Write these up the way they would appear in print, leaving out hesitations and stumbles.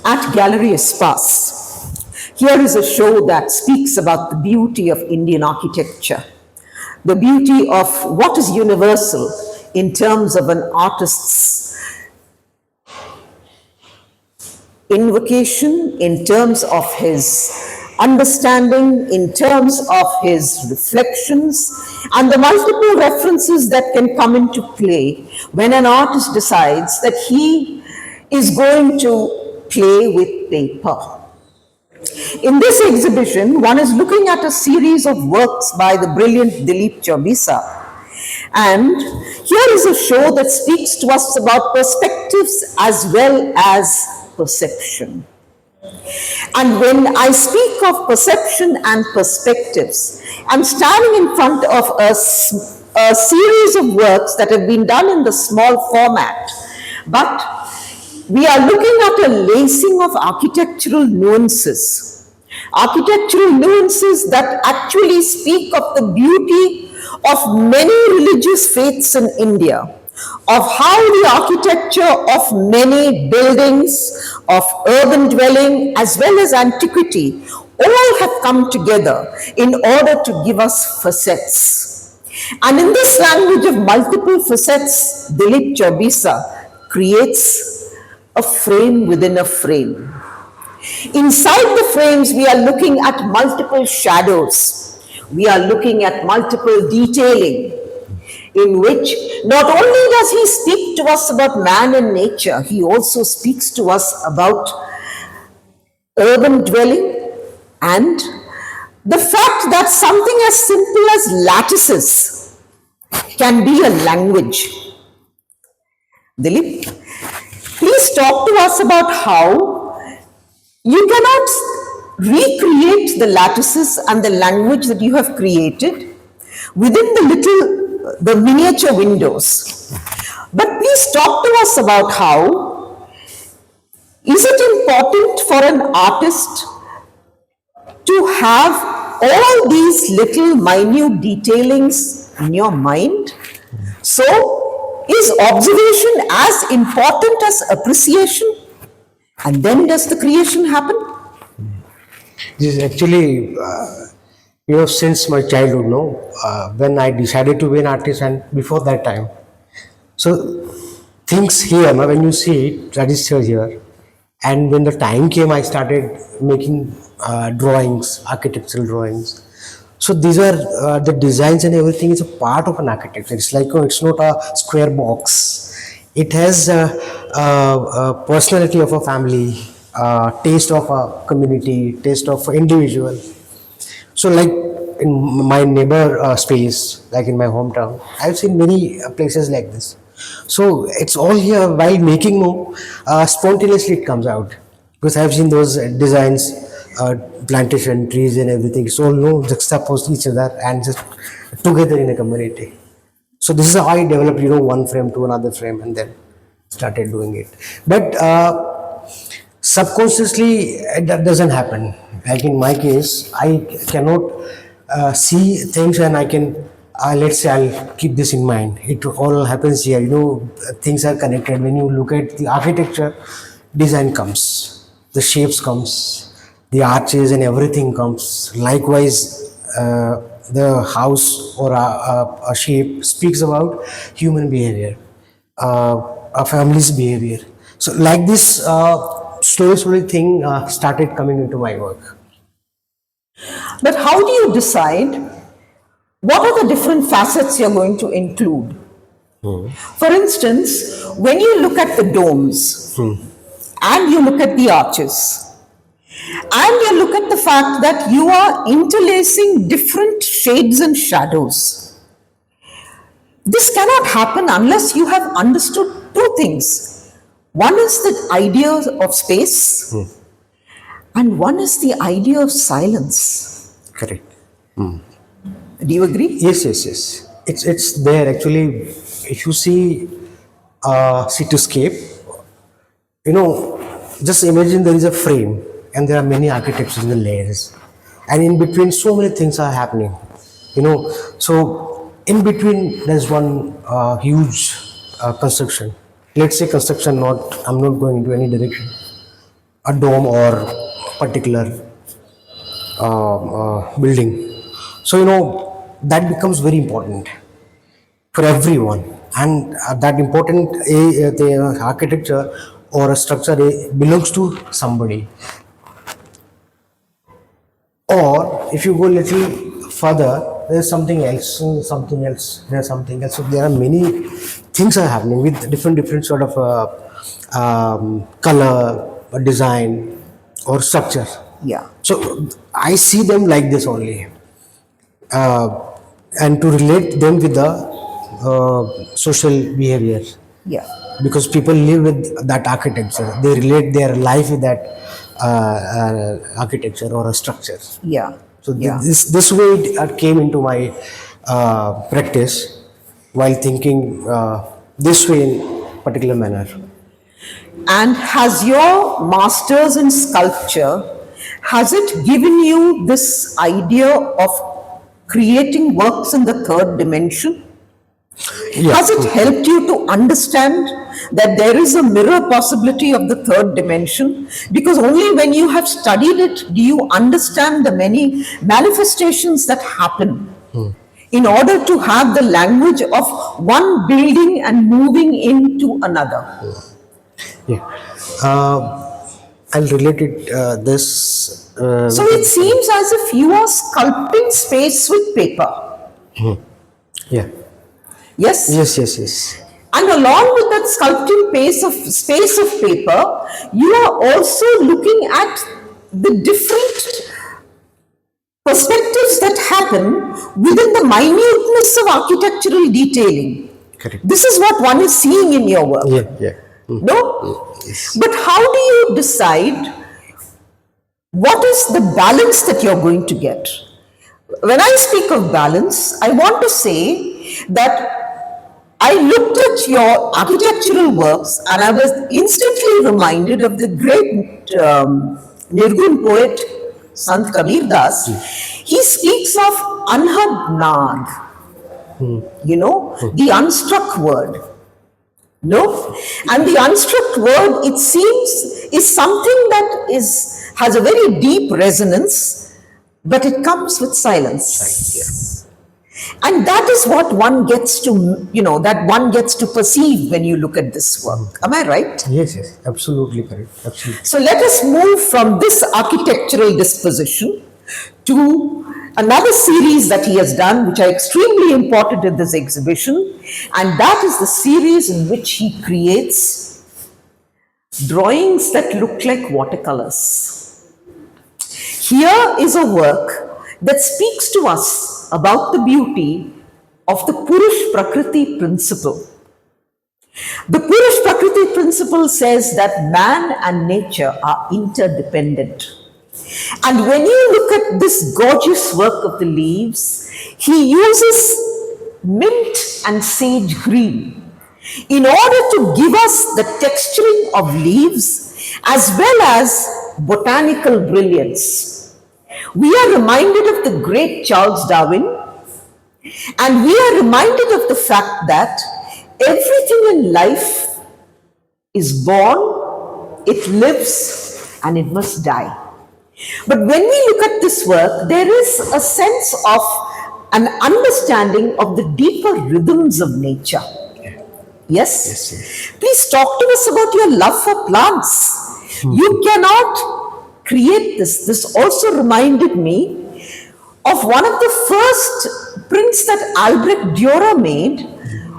at Gallery Espace. Here is a show that speaks about the beauty of Indian architecture, the beauty of what is universal in terms of an artist's invocation, in terms of his understanding, in terms of his reflections, and the multiple references that can come into play when an artist decides that he is going to play with paper. In this exhibition, one is looking at a series of works by the brilliant Dilip Chaubisa. And here is a show that speaks to us about perspectives as well as perception. And when I speak of perception and perspectives, I'm standing in front of a series of works that have been done in the small format, but we are looking at a lacing of architectural nuances that actually speak of the beauty of many religious faiths in India, of how the architecture of many buildings, of urban dwelling, as well as antiquity, all have come together in order to give us facets. And in this language of multiple facets, Dilip Chaubisa creates a frame within a frame. Inside the frames, we are looking at multiple shadows. We are looking at multiple detailing, in which not only does he speak to us about man and nature, he also speaks to us about urban dwelling and the fact that something as simple as lattices can be a language. Dilip, please talk to us about how you cannot recreate the lattices and the language that you have created within the miniature windows. But please talk to us about how is it important for an artist to have all these little minute detailings in your mind? So, is observation as important as appreciation? And then does the creation happen? This is actually, since my childhood, when I decided to be an artist and before that time. So things here, when you see it, register here. And when the time came, I started making drawings, architectural drawings. So these are the designs and everything is a part of an architecture. It's like, it's not a square box. It has a personality of a family, taste of a community, taste of an individual. So like in my neighbor space, like in my hometown, I've seen many places like this. So it's all here while making spontaneously it comes out. Because I've seen those designs, plantation, trees and everything. It's all juxtaposed each other and just together in a community. So this is how I developed, one frame to another frame and then started doing it. But subconsciously, that doesn't happen. Like in my case, I cannot see things and I can, let's say I'll keep this in mind. It all happens here, things are connected. When you look at the architecture, design comes, the shapes comes, the arches and everything comes. Likewise, the house or a shape speaks about human behavior, a family's behavior. So like this slowly thing started coming into my work. But how do you decide what are the different facets you're going to include? For instance, when you look at the domes and you look at the arches, and you look at the fact that you are interlacing different shades and shadows. This cannot happen unless you have understood two things. One is the idea of space, and one is the idea of silence. Correct. Do you agree? Yes. It's there actually. If you see cityscape, just imagine there is a frame and there are many architectures in the layers, and in between so many things are happening. So in between there's one huge construction. Let's say construction. I'm not going into any direction. a dome or particular building. So that becomes very important for everyone, and that important the architecture or a structure belongs to somebody. Or if you go little further, there's something else, something else, there's something else. So there are many things are happening with different sort of color, design, or structure. Yeah. So I see them like this only, uh, and to relate them with the social behavior, Yeah. because people live with that architecture. They relate their life with that architecture or a structure. Yeah. So Yeah. this way it came into my practice while thinking this way in particular manner. And has your master's in sculpture, has it given you this idea of creating works in the third dimension? Yeah. Has it helped you to understand that there is a mirror possibility of the third dimension? Because only when you have studied it do you understand the many manifestations that happen in order to have the language of one building and moving into another. Yeah. I'll relate it this. So it seems as if you are sculpting space with paper. Yeah. Yes? Yes. And along with that sculpting space of paper, you are also looking at the different perspectives that happen within the minuteness of architectural detailing. Correct. This is what one is seeing in your work. Yeah. No? Yes. But how do you decide what is the balance that you're going to get? When I speak of balance, I want to say that I looked at your architectural works and I was instantly reminded of the great Nirgun poet Sant Kabir Das. He speaks of Anhad Nag, the unstruck word. No? And the unstruck word, it seems, is something that has a very deep resonance, but it comes with silence. And that is what one gets to perceive when you look at this work. Am I right? Yes. Absolutely correct. Absolutely. So let us move from this architectural disposition to another series that he has done, which are extremely important in this exhibition, and that is the series in which he creates drawings that look like watercolors. Here is a work that speaks to us about the beauty of the Purush Prakriti principle. The Purush Prakriti principle says that man and nature are interdependent. And when you look at this gorgeous work of the leaves, he uses mint and sage green in order to give us the texturing of leaves as well as botanical brilliance. We are reminded of the great Charles Darwin, and we are reminded of the fact that everything in life is born, it lives, and it must die. But when we look at this work, there is a sense of an understanding of the deeper rhythms of nature. Yes? Please talk to us about your love for plants. You cannot create this. This also reminded me of one of the first prints that Albrecht Dürer made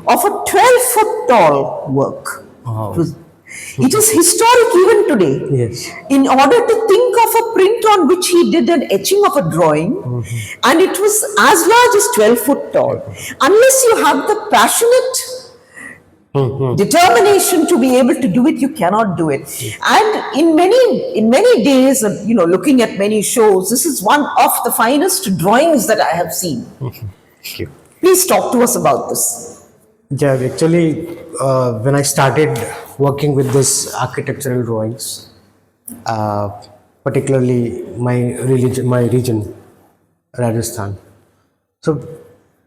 of a 12-foot tall work. Wow. It is historic even today. Yes. In order to think of a print on which he did an etching of a drawing, and it was as large as 12 foot tall. Unless you have the passionate determination to be able to do it, you cannot do it. And in many days of looking at many shows, this is one of the finest drawings that I have seen. Thank you. Please talk to us about this. Yeah, actually, when I started working with this architectural drawings, particularly my region, Rajasthan. So,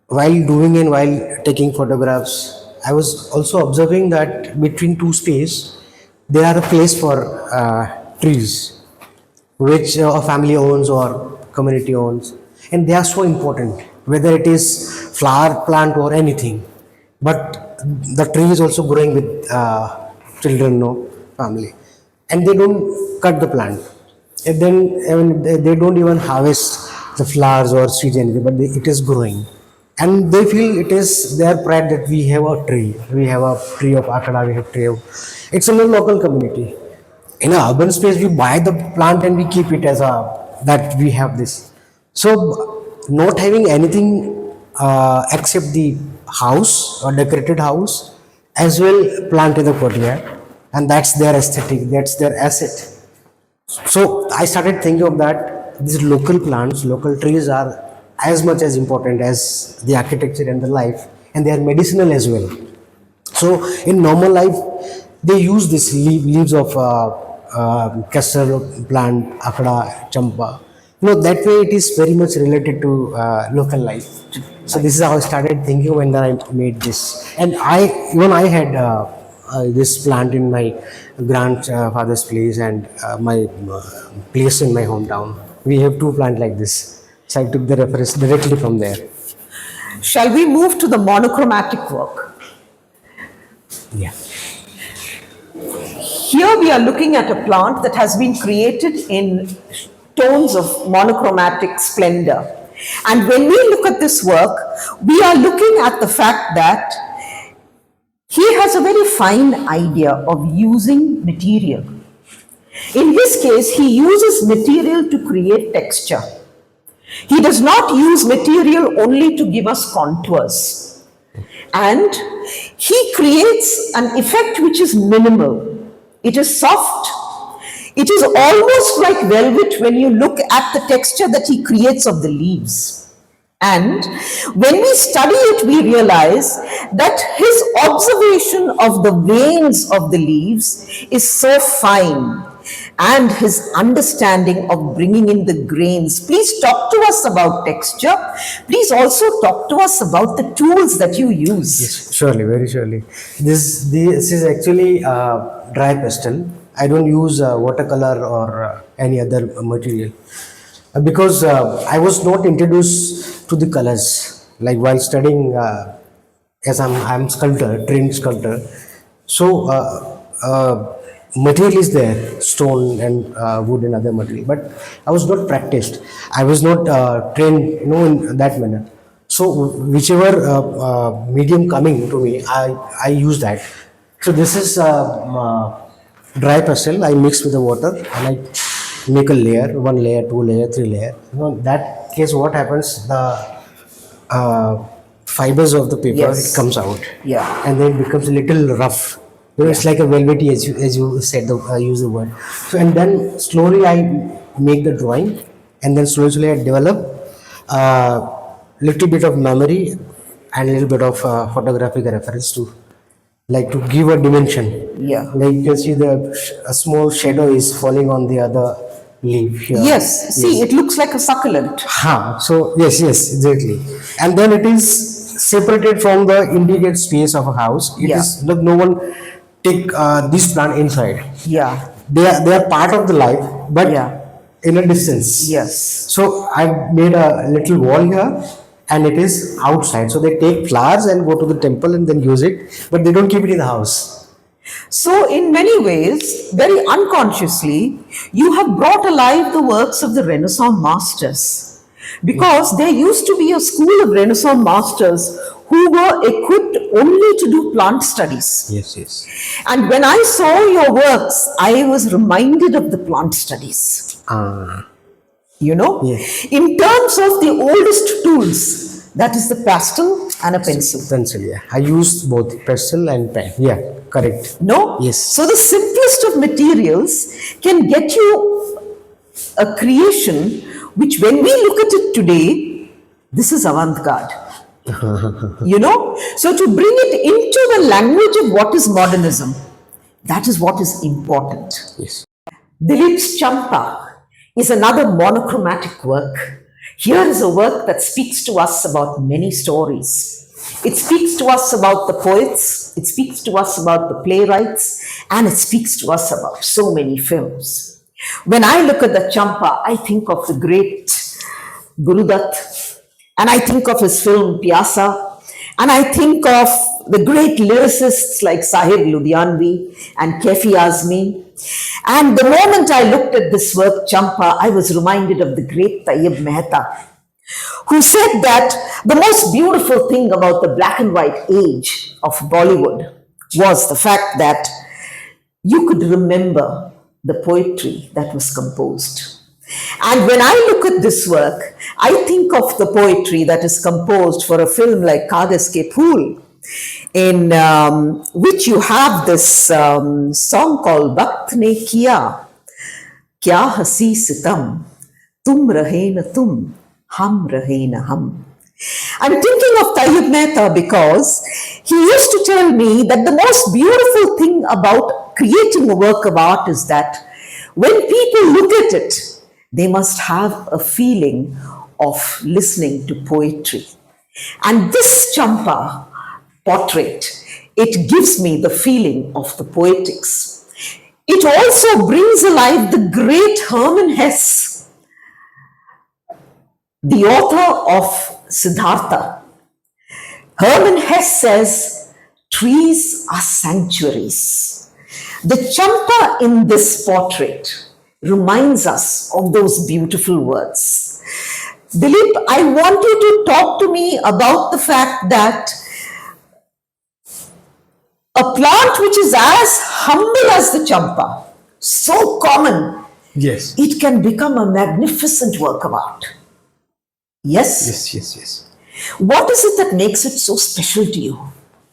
while doing and while taking photographs, I was also observing that between two space, there are a place for trees which a family owns or community owns, and they are so important, whether it is flower plant or anything. But the tree is also growing with children, no family, and they don't cut the plant. And then even they don't even harvest the flowers or seeds anything, but it is growing, and they feel it is their pride that we have a tree. We have a tree of akada. We have tree of. It's in the local community. In an urban space, we buy the plant and we keep it as a that we have this. So not having anything except the house or decorated house, as well plant in the courtyard, and that's their aesthetic, that's their asset. So I started thinking of that these local plants, local trees are as much as important as the architecture and the life, and they are medicinal as well. So in normal life, they use this leaves of castor plant, akada, champa. That way it is very much related to local life. So this is how I started thinking when I made this. And I had this plant in my grandfather's place and my place in my hometown. We have two plants like this. So I took the reference directly from there. Shall we move to the monochromatic work? Yeah. Here we are looking at a plant that has been created in tones of monochromatic splendor. And when we look at this work, we are looking at the fact that he has a very fine idea of using material. In his case, he uses material to create texture. He does not use material only to give us contours. And he creates an effect which is minimal. It is soft. It is almost like velvet when you look at the texture that he creates of the leaves. And when we study it, we realize that his observation of the veins of the leaves is so fine, and his understanding of bringing in the grains. Please talk to us about texture. Please also talk to us about the tools that you use. Yes, surely, very surely. This is actually dry pastel. I don't use watercolor or any other material because I was not introduced to the colors. Like while studying, as I'm sculptor, trained sculptor, so material is there, stone and wood and other material, but I was not practiced. I was not trained, in that manner. So whichever medium coming to me, I use that. So this is dry pastel. I mix with the water and I make a layer, one layer, two layer, three layer. That case, what happens? The fibers of the paper, Yes. it comes out, Yeah. and then it becomes a little rough. It's like a velvety, as you said, use the word. So and then slowly I make the drawing, and then slowly I develop little bit of memory and a little bit of photographic reference to, like, to give a dimension. Yeah. Like you can see a small shadow is falling on the other leaf here. Yes, see, it looks like a succulent. So yes, exactly. And then it is separated from the indicate space of a house. It Yeah. is no one take this plant inside. Yeah, They are part of the life, but Yeah. in a distance. yes. So I've made a little wall here, and it is outside. So they take flowers and go to the temple and then use it, but they don't keep it in the house. So, in many ways, very unconsciously, you have brought alive the works of the Renaissance masters. Because there used to be a school of Renaissance masters who were equipped only to do plant studies. Yes. And when I saw your works, I was reminded of the plant studies. Yes. In terms of the oldest tools, that is the pastel and a pencil. Pencil, yeah. I used both pastel and pen. Yeah, correct. No? Yes. So the simplest of materials can get you a creation which, when we look at it today, this is avant-garde. So to bring it into the language of what is modernism, that is what is important. Yes. Dilip's Champa is another monochromatic work. Here is a work that speaks to us about many stories. It speaks to us about the poets, it speaks to us about the playwrights, and it speaks to us about so many films. When I look at the Champa, I think of the great Gurudutt, and I think of his film Pyasa, and I think of the great lyricists like Sahib Ludhianvi and Kefi Azmi. And the moment I looked at this work, Champa, I was reminded of the great Tayyib Mehta, who said that the most beautiful thing about the black and white age of Bollywood was the fact that you could remember the poetry that was composed. And when I look at this work, I think of the poetry that is composed for a film like Kagas Ke Phool, in which you have this song called Waqt Ne Kiya, Kya Hasi Sitam, Tum Rahe Na Tum, Hum Rahe Na Hum. I'm thinking of Tayyib Mehta because he used to tell me that the most beautiful thing about creating a work of art is that when people look at it, they must have a feeling of listening to poetry. And this Champa portrait, it gives me the feeling of the poetics. It also brings alive the great Hermann Hesse, the author of Siddhartha. Hermann Hesse says, trees are sanctuaries. The Champa in this portrait reminds us of those beautiful words. Dilip, I want you to talk to me about the fact that a plant which is as humble as the Champa, so common, Yes. it can become a magnificent work of art. Yes? Yes. What is it that makes it so special to you?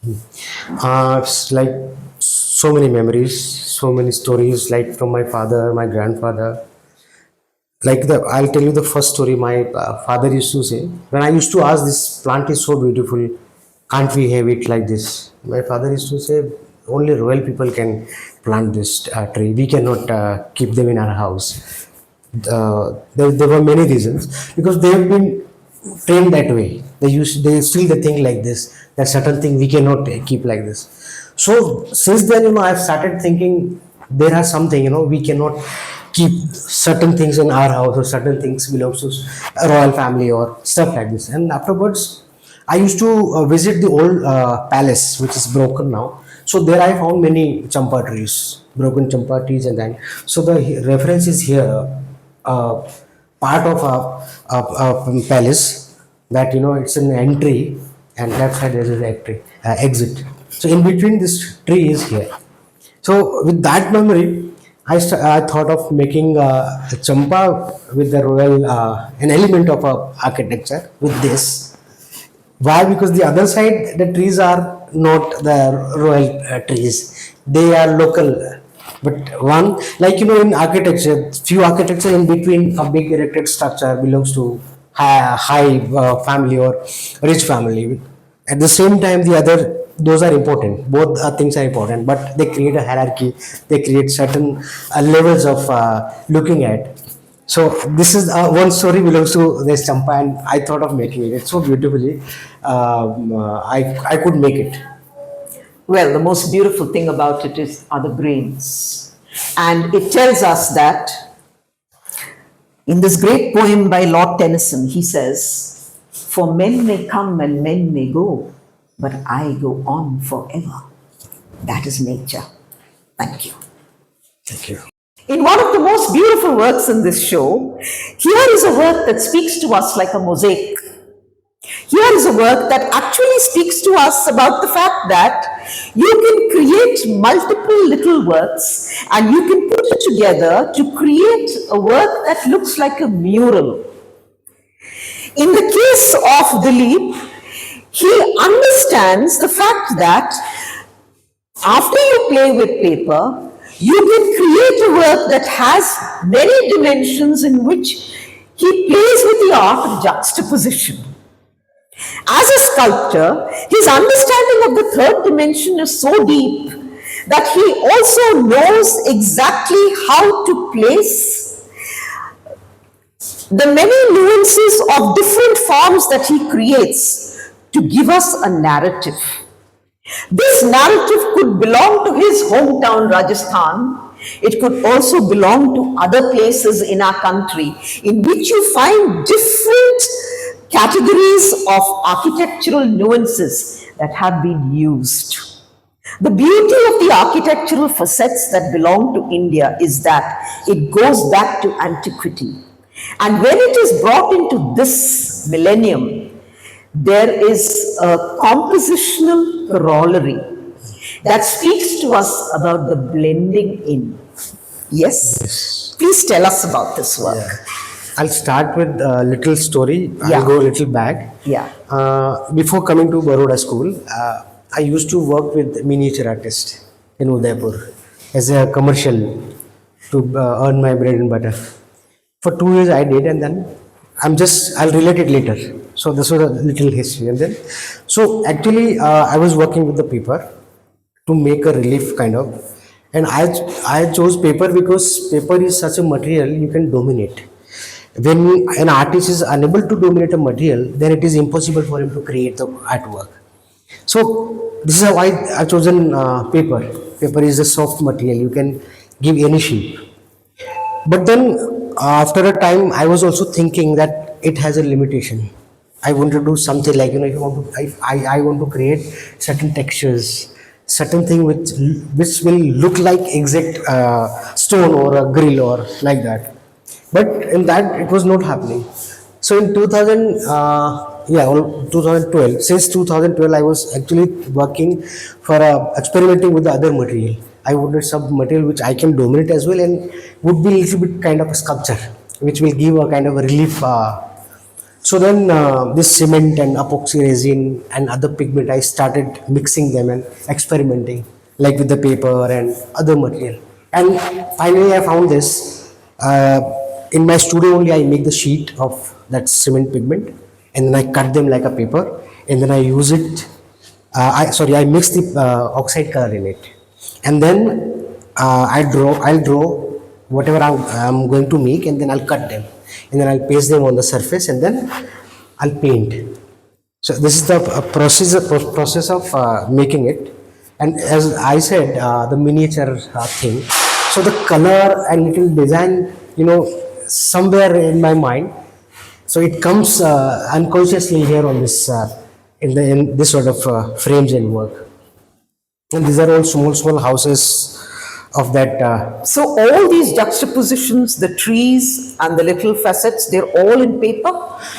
It's like so many memories, so many stories, like from my father, my grandfather. I'll tell you the first story. My father used to say, when I used to ask, this plant is so beautiful, can't we have it like this? My father used to say, only royal people can plant this tree. We cannot keep them in our house. There were many reasons, because they have been trained that way. They still they think like this, that certain thing we cannot keep like this. So since then, I've started thinking there are something, we cannot keep certain things in our house, or certain things belongs to a royal family or stuff like this. And afterwards, I used to visit the old palace, which is broken now. So there I found many champa trees, broken champa trees, and then so the reference is here, part of a palace, that it's an entry, and left side there is an exit. So in between this tree is here. So with that memory, I thought of making a champa with the royal, an element of architecture with this. Why? Because the other side, the trees are not the royal trees; they are local. But one, in architecture, few architecture in between a big erected structure belongs to high family or rich family. At the same time, the other, those are important. Both things are important, but they create a hierarchy. They create certain levels of looking at. So this is one story belongs to this champa, and I thought of making it. It's so beautifully. I could make it. Well, the most beautiful thing about it are the grains. And it tells us that in this great poem by Lord Tennyson, he says, for men may come and men may go, but I go on forever. That is nature. Thank you. Thank you. In one of the most beautiful works in this show, here is a work that speaks to us like a mosaic. Here is a work that actually speaks to us about the fact that you can create multiple little works and you can put it together to create a work that looks like a mural. In the case of Dilip, he understands the fact that after you play with paper, you can create a work that has many dimensions in which he plays with the art of juxtaposition. As a sculptor, his understanding of the third dimension is so deep that he also knows exactly how to place the many nuances of different forms that he creates to give us a narrative. This narrative could belong to his hometown, Rajasthan, It could also belong to other places in our country in which you find different categories of architectural nuances that have been used. The beauty of the architectural facets that belong to India is that it goes back to antiquity. And when it is brought into this millennium, there is a compositional corollary that speaks to us about the blending in. Yes? Please tell us about this work. I'll start with a little story. Yeah. I'll go a little back. Yeah. Before coming to Baroda school, I used to work with miniature artists in Udaipur as a commercial to earn my bread and butter. For 2 years I did, and then I'll relate it later. So this was a little history, and then so actually I was working with the paper to make a relief kind of, and I chose paper because paper is such a material you can dominate. When an artist is unable to dominate a material, then it is impossible for him to create the artwork. So this is how I've chosen paper. Paper is a soft material, you can give any shape. But then after a time, I was also thinking that it has a limitation. I want to do something like, if you want to, I want to create certain textures, certain thing which will look like exact stone or a grill or like that. But in that it was not happening. So in 2012, since 2012, I was actually working for experimenting with the other material. I wanted some material which I can dominate as well, and would be a little bit kind of a sculpture, which will give a kind of a relief. So then this cement and epoxy resin and other pigment, I started mixing them and experimenting, like with the paper and other material. And finally, I found this. In my studio only, I make the sheet of that cement pigment, and then I cut them like a paper, and then I use it. I mix the oxide color in it, and then I'll draw whatever I'm going to make, and then I'll cut them, and then I'll paste them on the surface, and then I'll paint. So this is the process of making it. And as I said, the miniature thing. So the color and little design, somewhere in my mind. So it comes unconsciously here on this in this sort of frames and work. And these are all small houses of that. So all these juxtapositions, the trees and the little facets, they're all in paper?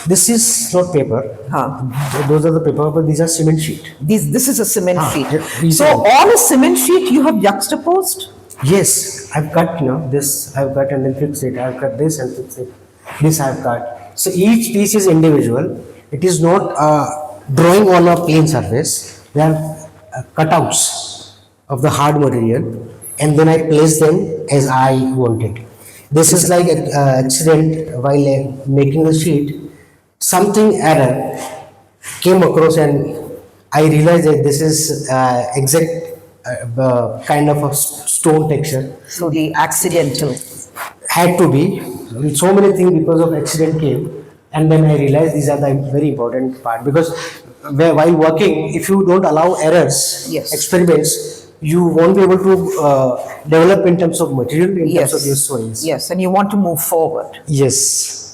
This is not paper. Huh. Those are the paper, but these are cement sheet. This is a cement sheet. these So are- on a cement sheet you have juxtaposed? Yes, I've cut, this I've cut and then fixed it. I've cut this and fixed it. This I've cut. So each piece is individual. It is not drawing on a plain surface. They are cutouts of the hard material, and then I place them as I wanted. This is like an accident while making the sheet. Something error came across, and I realized that this is exact kind of a stone texture. So the accidental. Had to be. So many things because of accident came, and then I realized these are the very important part, because while working, if you don't allow errors, Yes. experiments, you won't be able to develop in terms of material, in terms of your sewings. Yes, and you want to move forward. Yes.